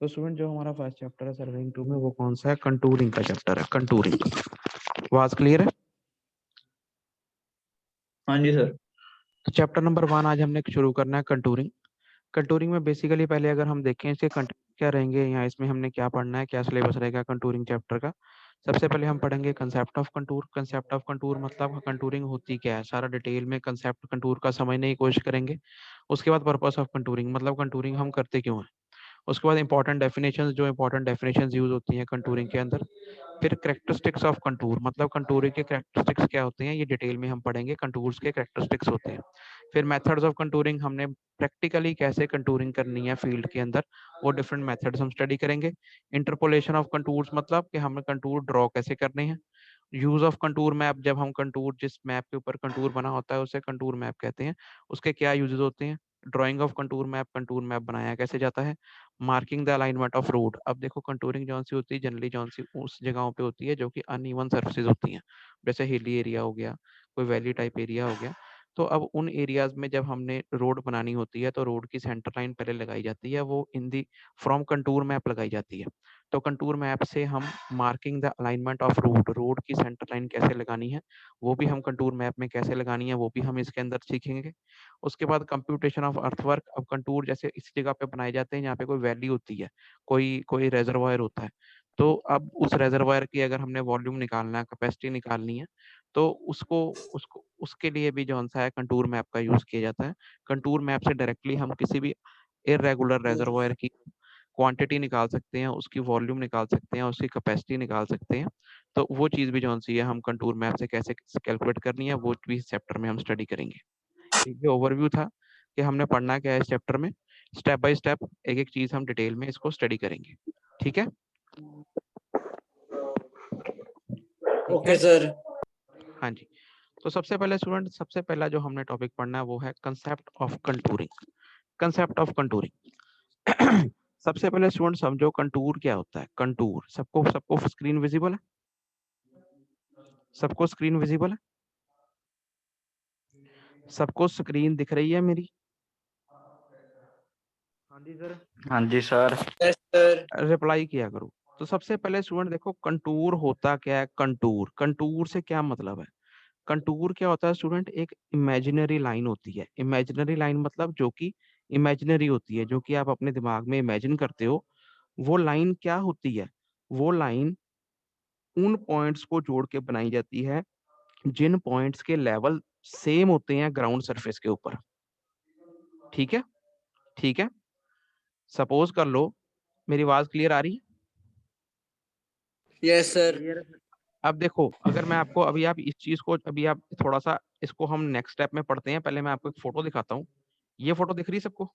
तो स्टूडेंट जो हमारा फर्स्ट चैप्टर है सर्वेइंग 2 में वो कौन सा है? कंटूरिंग का चैप्टर है, कंटूरिंग। आवाज क्लियर है? हाँ जी सर। तो चैप्टर नंबर 1 आज हमने शुरू करना है, कंटूरिंग। कंटूरिंग में बेसिकली पहले अगर हम देखें इसके कंटेंट क्या रहेंगे, यहाँ इसमें हमने क्या पढ़ना है, क्या सिलेबस रहेगा कंटूरिंग चैप्टर का। सबसे पहले हम पढ़ेंगे concept of contour. Concept of contour मतलब कंटूरिंग होती क्या है, सारा डिटेल में कंसेप्ट कंटूर का समझने की कोशिश करेंगे। उसके बाद पर्पस ऑफ कंटूरिंग मतलब कंटूरिंग हम करते क्यों हैं। उसके बाद इंपॉर्टेंट डेफिनेशंस, जो इंपॉर्टेंट डेफिनेशंस यूज होती हैं कंटूरिंग के अंदर। फिर करेक्टरिस्टिक्स ऑफ कंटूर मतलब कंटूरिंग के करेक्टरिस्टिक्स क्या होते हैं, ये डिटेल में हम पढ़ेंगे, कंटूर्स के करेक्टरिस्टिक्स होते हैं। फिर मेथड्स ऑफ कंटूरिंग, हमने प्रैक्टिकली कैसे कंटूरिंग करनी है फील्ड के अंदर, वो डिफरेंट मेथड्स हम स्टडी करेंगे। इंटरपोलेशन ऑफ कंटूर्स मतलब कि हमें कंटूर ड्रॉ कैसे करने हैं। यूज ऑफ कंटूर मैप, जब हम कंटूर, जिस मैप के ऊपर कंटूर बना होता है उसे कंटूर मैप कहते हैं, उसके क्या यूजेस होते हैं। ड्राइंग ऑफ कंटूर मैप बनाया कैसे जाता है। Marking the alignment of road, अब देखो कंटूरिंग जौन सी होती है जनरली, जौन सी उस जगहों पे होती है जो कि अनइवन सर्फेसिज होती हैं, जैसे हिली एरिया हो गया, कोई वैली टाइप एरिया हो गया। तो अब उन एरियाज में जब हमने रोड बनानी होती है तो रोड की सेंटर लाइन पहले लगाई जाती है, वो इन दी फ्रॉम कंटूर मैप लगाई जाती है। तो कंटूर मैप से हम marking the alignment of road, road की सेंटर लाइन कैसे लगानी है वो भी हम कंटूर मैप में कैसे लगानी है वो भी हम इसके अंदर सीखेंगे। उसके बाद कंप्यूटेशन ऑफ अर्थवर्क, अब कंटूर जैसे इस जगह पे बनाए जाते हैं जहाँ पे कोई वैली होती है, कोई कोई रेजर्वायर होता है। तो अब उस रेजर्वायर की अगर हमने वॉल्यूम निकालना है, कैपेसिटी निकालनी है, तो उसको उसको उसके लिए भी जो सा है कंटूर मैप का यूज किया जाता है। कंटूर मैप से डायरेक्टली हम किसी भी इरेगुलर रेजर्वायर की क्वांटिटी निकाल सकते हैं, उसकी वॉल्यूम निकाल सकते हैं, उसकी कैपेसिटी निकाल सकते हैं। तो वो चीज़ भी जो सी है हम कंटूर मैप से कैसे कैलकुलेट करनी है वो भी इस चैप्टर में हम स्टडी करेंगे। ये ओवरव्यू था कि हमने पढ़ना क्या है इस चैप्टर में। स्टेप बाय स्टेप एक एक चीज हम डिटेल में इसको स्टडी करेंगे। ठीक है? Okay sir. हाँ जी। तो सबसे पहले स्टूडेंट, सबसे पहला जो हमने टॉपिक पढ़ना है वो है concept of contouring. Concept of contouring सबसे पहले स्टूडेंट समझो कंटूर क्या होता है। कंटूर, सबको सबको स्क्रीन विजिबल है? सबको स्क्रीन विजिबल है? सबको स्क्रीन दिख रही है मेरी? हाँ जी सर। हाँ जी सर। Yes sir. रिप्लाई किया करो। तो सबसे पहले स्टूडेंट देखो कंटूर होता क्या है। कंटूर, कंटूर से क्या मतलब है। कंटूर क्या होता है स्टूडेंट, एक इमेजिनरी लाइन होती है। इमेजिनरी लाइन मतलब जो कि इमेजिनरी होती है, जो कि आप अपने दिमाग में इमेजिन करते हो। वो लाइन क्या होती है, वो लाइन उन पॉइंट्स को जोड़ के बनाई जाती है जिन पॉइंट्स के लेवल सेम होते हैं ग्राउंड सरफेस के ऊपर। ठीक है? ठीक है, सपोज कर लो, मेरी आवाज क्लियर आ रही है? Yes sir. अब देखो, अगर मैं आपको अभी, आप इस चीज को अभी आप थोड़ा सा इसको हम नेक्स्ट स्टेप में पढ़ते हैं, पहले मैं आपको एक फोटो दिखाता हूँ। ये फोटो दिख रही है सबको?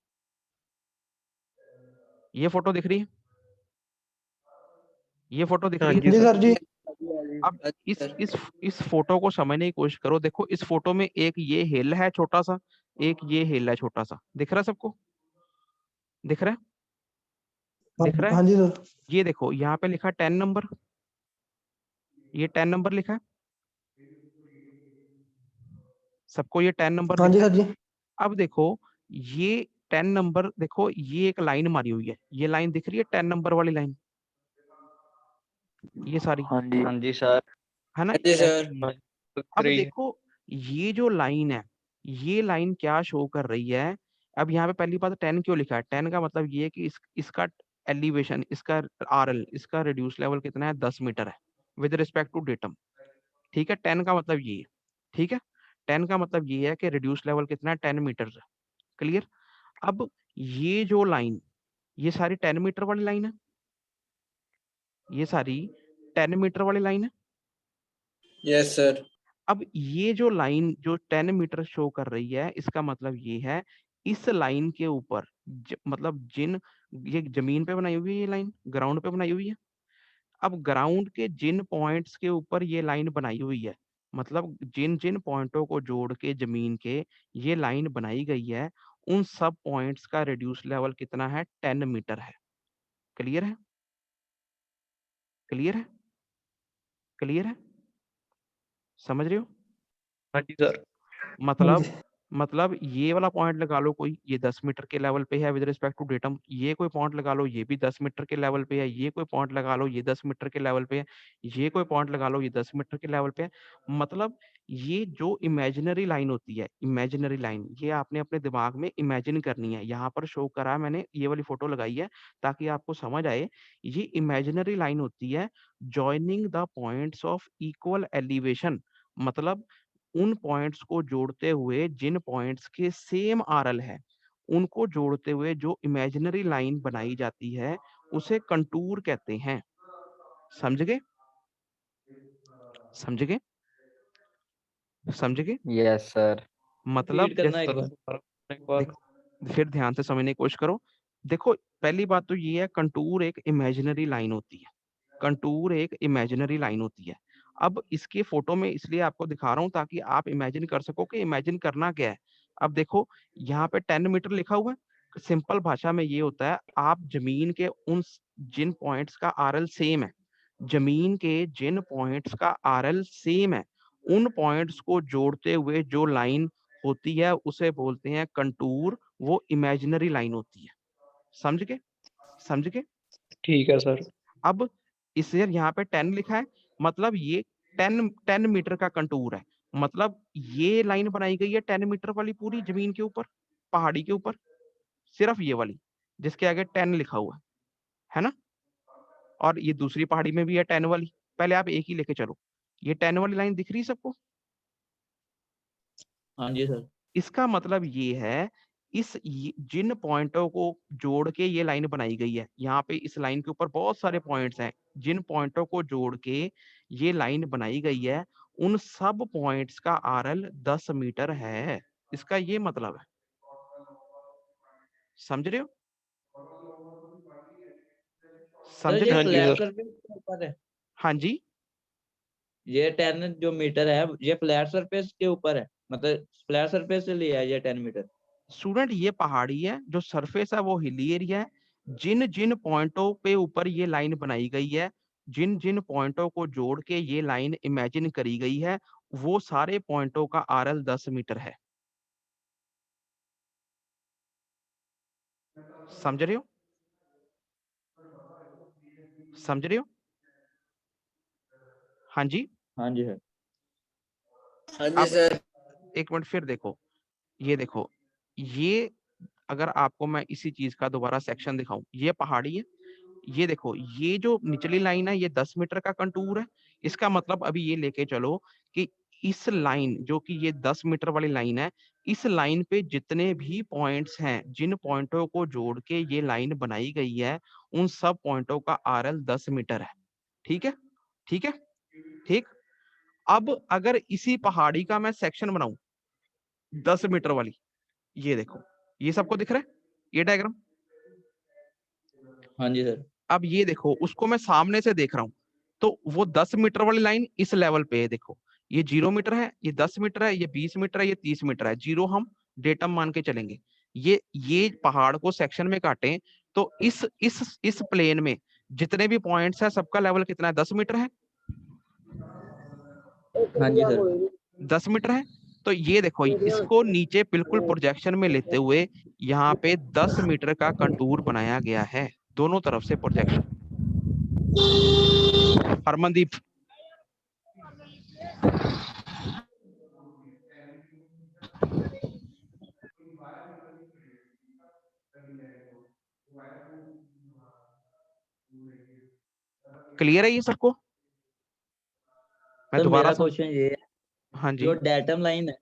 ये फोटो दिख रही है? ये फोटो दिख हाँ रही है? जी सर जी। अब इस फोटो को समझने की कोशिश करो। देखो इस फोटो में एक ये हिल है छोटा सा, एक ये हिल है छोटा सा, दिख रहा है सबको? दिख रहा है? दिख रहा है? हाँ जी सर। ये देखो यहाँ पे लिखा 10 नंबर, ये 10 नंबर लिखा है, सबको ये 10 नंबर हाँ दिख जी रहा सर है। जी। अब देखो ये 10 नंबर, देखो ये एक लाइन मारी हुई है, ये लाइन दिख रही है 10 नंबर वाली लाइन, ये सारी, हाँ जी सर। है ना? हाँ जी सर। अब देखो ये जो लाइन है, ये लाइन क्या शो कर रही है। अब यहाँ पे पहली बात 10 क्यों लिखा है? 10 का मतलब ये है कि इसका एलिवेशन, इसका आरएल, इसका रिड्यूस लेवल कितना है, 10 मीटर है विद रिस्पेक्ट टू डेटम। ठीक है, 10 का मतलब ये है। ठीक है, 10 का मतलब ये है कि रिड्यूस लेवल कितना है, 10 मीटर है। क्लियर? अब ये जो लाइन, ये सारी 10 मीटर वाली लाइन है, ये सारी 10 मीटर वाली लाइन है। Yes sir. अब ये जो लाइन जो 10 मीटर शो कर रही है, इसका मतलब ये है इस लाइन के ऊपर मतलब जिन, ये जमीन पे बनाई हुई है, ये लाइन ग्राउंड पे बनाई हुई है। अब ग्राउंड के जिन पॉइंट्स के ऊपर ये लाइन बनाई हुई है, मतलब जिन जिन पॉइंटों को जोड़ के जमीन के ये लाइन बनाई गई है, उन सब पॉइंट्स का रिड्यूस लेवल कितना है, 10 मीटर है। क्लियर है? क्लियर है? क्लियर है? समझ रहे हो? हाँ जी सर। हाँ मतलब जी। मतलब ये वाला पॉइंट लगा लो कोई, ये 10 मीटर के लेवल पे है विद रिस्पेक्ट टू डेटम, ये कोई पॉइंट लगा लो, ये भी 10 मीटर के लेवल पे है, ये कोई पॉइंट लगा लो, ये 10 मीटर के लेवल पे है, ये कोई पॉइंट लगा लो, ये 10 मीटर के लेवल पे है। मतलब ये जो इमेजिनरी लाइन होती है, इमेजिनरी लाइन, ये आपने अपने दिमाग में इमेजिन करनी है। यहाँ पर शो करा मैंने, ये वाली फोटो लगाई है ताकि आपको समझ आए। ये इमेजिनरी लाइन होती है joining the points of equal elevation, मतलब उन पॉइंट्स को जोड़ते हुए जिन पॉइंट्स के सेम आरएल है, उनको जोड़ते हुए जो इमेजिनरी लाइन बनाई जाती है उसे कंटूर कहते हैं। समझ गए? समझ गए? समझ गए? Yes sir. मतलब रीड करना एक जैसे बार एक बार। देखो, फिर ध्यान से समझने की कोशिश करो। देखो, पहली बात तो ये है, कंटूर एक इमेजिनरी लाइन होती है। कंटूर एक इमेजिनरी लाइन होती है। अब इसके फोटो में इसलिए आपको दिखा रहा हूं ताकि आप इमेजिन कर सको कि इमेजिन करना क्या है। अब देखो, यहाँ पे 10 मीटर लिखा हुआ है। सिंपल भाषा में ये होता है, आप जमीन के उन जिन पॉइंट्स का आरएल सेम है, जमीन के जिन पॉइंट्स का आरएल सेम है, उन पॉइंट्स को जोड़ते हुए जो लाइन होती है उसे बोलते हैं कंटूर। वो इमेजिनरी लाइन होती है। समझ गए? समझ गए? ठीक है सर। अब इस यहाँ पे 10 लिखा है, मतलब ये 10 मीटर का कंटूर है। मतलब ये लाइन बनाई गई है 10 मीटर वाली पूरी जमीन के ऊपर, पहाड़ी के ऊपर, सिर्फ ये वाली जिसके आगे 10 लिखा हुआ है ना। और ये दूसरी पहाड़ी में भी है 10 वाली। पहले आप एक ही लेके चलो, ये 10 वाली लाइन दिख रही है सबको? हाँ जी सर। इसका मतलब ये है, जिन पॉइंटों को जोड़ के ये लाइन बनाई गई है, यहाँ पे इस लाइन के ऊपर बहुत सारे पॉइंट्स हैं, जिन पॉइंटों को जोड़ के ये लाइन बनाई गई है, उन सब पॉइंट्स का आरएल 10 मीटर है। इसका ये मतलब है। समझ रहे हो? समझ सर रहे ये हो? हाँ जी हाँ फ्लैट जी सर। सरफेस के ऊपर है। हाँ जी। ये 10 जो मीटर है ये फ्लैट सरफेस के ऊपर है, मतलब फ्लैट सरफेस से लिया है ये 10 मीटर। स्टूडेंट, ये पहाड़ी है, जो सरफेस है वो हिली एरिया है। जिन जिन पॉइंटों पे ऊपर ये लाइन बनाई गई है, जिन जिन पॉइंटों को जोड़ के ये लाइन इमेजिन करी गई है, वो सारे पॉइंटों का आरएल 10 मीटर है। समझ रहे हो? समझ रहे हो? हाँ जी। हाँ जी सर। हाँ जी अब सर। एक मिनट फिर देखो, ये देखो, ये अगर आपको मैं इसी चीज का दोबारा सेक्शन दिखाऊं, ये पहाड़ी है, ये देखो, ये जो निचली लाइन है ये 10 मीटर का कंटूर है। इसका मतलब अभी ये लेके चलो कि इस लाइन, जो कि ये 10 मीटर वाली लाइन है, इस लाइन पे जितने भी पॉइंट्स हैं, जिन पॉइंटों को जोड़ के ये लाइन बनाई गई है, उन सब पॉइंटों का आरएल 10 मीटर है। ठीक है? ठीक है? ठीक। अब अगर इसी पहाड़ी का मैं सेक्शन बनाऊं 10 मीटर वाली, ये देखो, ये सबको दिख रहा है ये डायग्राम? हाँ जी सर। अब ये देखो, उसको मैं सामने से देख रहा हूं, तो वो 10 मीटर वाली लाइन इस लेवल पे है। देखो, ये 0 मीटर है, ये 10 मीटर है, ये 20 मीटर है, ये 30 मीटर है। जीरो हम डेटम मान के चलेंगे। ये पहाड़ को सेक्शन में काटें तो इस प्लेन में जितने भी पॉइंट्स है सबका लेवल कितना है? 10 मीटर है। हाँ जी सर। 10 मीटर है। तो ये देखो, इसको नीचे बिल्कुल प्रोजेक्शन में लेते हुए यहाँ पे 10 मीटर का कंटूर बनाया गया है, दोनों तरफ से प्रोजेक्शन। हरमनदीप, क्लियर है ये सबको? मैं सर दोबारा मेरा क्वेश्चन ये है, हाँ जो जी। डेटम लाइन है वो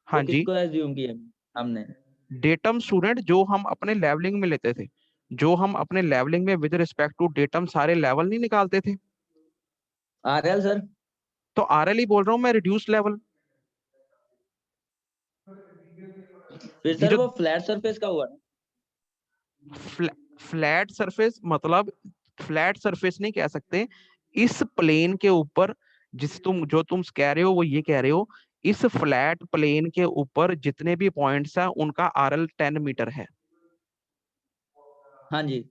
हाँ जी। किसको एज्यूम किया हमने? डेटम स्टूडेंट जो हम अपने लेवलिंग में लेते थे, जो हम अपने लेवलिंग में विद रिस्पेक्ट टू डेटम सारे लेवल नहीं निकालते थे, आरएल सर। तो आरएल ही बोल रहा हूँ मैं, रिड्यूस लेवल। फिर ये सर जो वो फ्लैट सरफेस का हुआ ना? फ्लैट सरफेस, मतलब फ्लैट सरफेस नहीं कह सकते। इस प्लेन के ऊपर, जो तुम कह रहे हो वो ये कह रहे हो, इस फ्लैट प्लेन के ऊपर जितने भी पॉइंट्स हैं उनका आरएल 10 मीटर है। हाँ जी।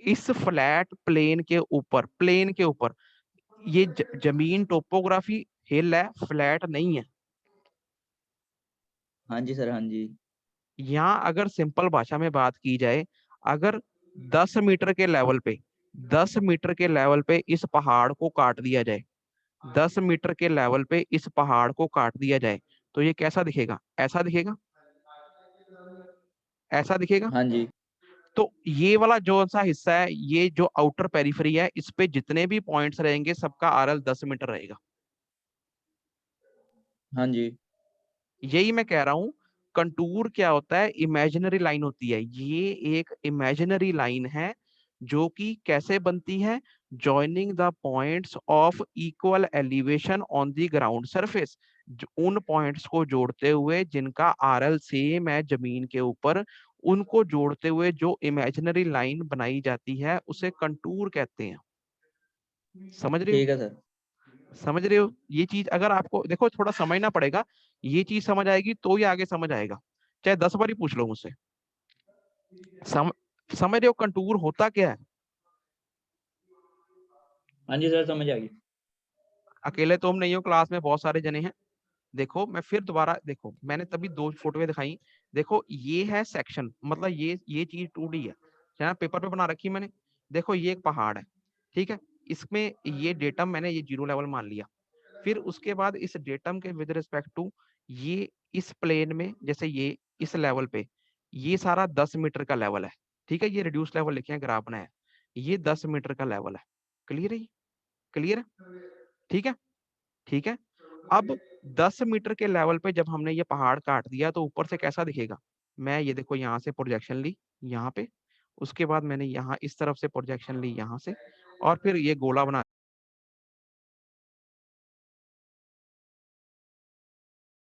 इस फ्लैट प्लेन के ऊपर ये जमीन टोपोग्राफी हिल है, फ्लैट नहीं है। हाँ जी सर, हाँ जी। यहाँ अगर सिंपल भाषा में बात की जाए, अगर 10 मीटर के लेवल पे 10 मीटर के लेवल पे इस पहाड़ को काट दिया जाए, 10 मीटर के लेवल पे इस पहाड़ को काट दिया जाए, तो ये कैसा दिखेगा? ऐसा दिखेगा, ऐसा दिखेगा। हाँ जी, तो ये वाला जो सा हिस्सा है, ये जो आउटर पेरिफेरी है, इस पे जितने भी पॉइंट्स रहेंगे सबका आरएल 10 मीटर रहेगा। हाँ जी, यही मैं कह रहा हूं, कंटूर क्या होता है? इमेजिनरी लाइन होती है। ये एक इमेजिनरी लाइन है जो कि कैसे बनती है? Joining the points of equal elevation on the ground surface. उन पॉइंट्स को जोड़ते हुए जिनका आरएल सेम है जमीन के ऊपर, उनको जोड़ते हुए जो इमेजिनरी लाइन बनाई जाती है उसे कंटूर कहते हैं। समझ रहे हो? ठीक है सर। समझ रहे हो? ये चीज अगर आपको देखो थोड़ा समझना पड़ेगा, ये चीज समझ आएगी तो ये आगे समझ आएगा, चाहे 10 बार ही पूछ लो मुझसे। सम, समझ रहे हो कंटूर होता क्या है? हाँ जी सर, समझ आ गई। अकेले तुम नहीं हो, क्लास में बहुत सारे जने हैं। देखो मैं फिर दोबारा, देखो मैंने तभी 2 फोटोएं दिखाई। देखो ये है सेक्शन, मतलब ये चीज 2D है ना, पेपर पे बना रखी मैंने। देखो ये एक पहाड़ है, ठीक है, इसमें ये डेटम मैंने ये 0 लेवल मान लिया। फिर उसके बाद इस डेटम के विद रिस्पेक्ट टू ये इस प्लेन में, जैसे ये इस लेवल पे ये सारा 10 मीटर का लेवल है, ठीक है, ये रिड्यूस लेवल लिखे हैं, ग्राफ बनाया है, ये 10 मीटर का लेवल है। क्लियर है? क्लियर है? ठीक है, ठीक है। अब 10 मीटर के लेवल पे जब हमने ये पहाड़ काट दिया तो ऊपर से कैसा दिखेगा? मैं ये देखो यहाँ से प्रोजेक्शन ली यहाँ पे, उसके बाद मैंने यहाँ इस तरफ से प्रोजेक्शन ली यहाँ से, और फिर ये गोला बना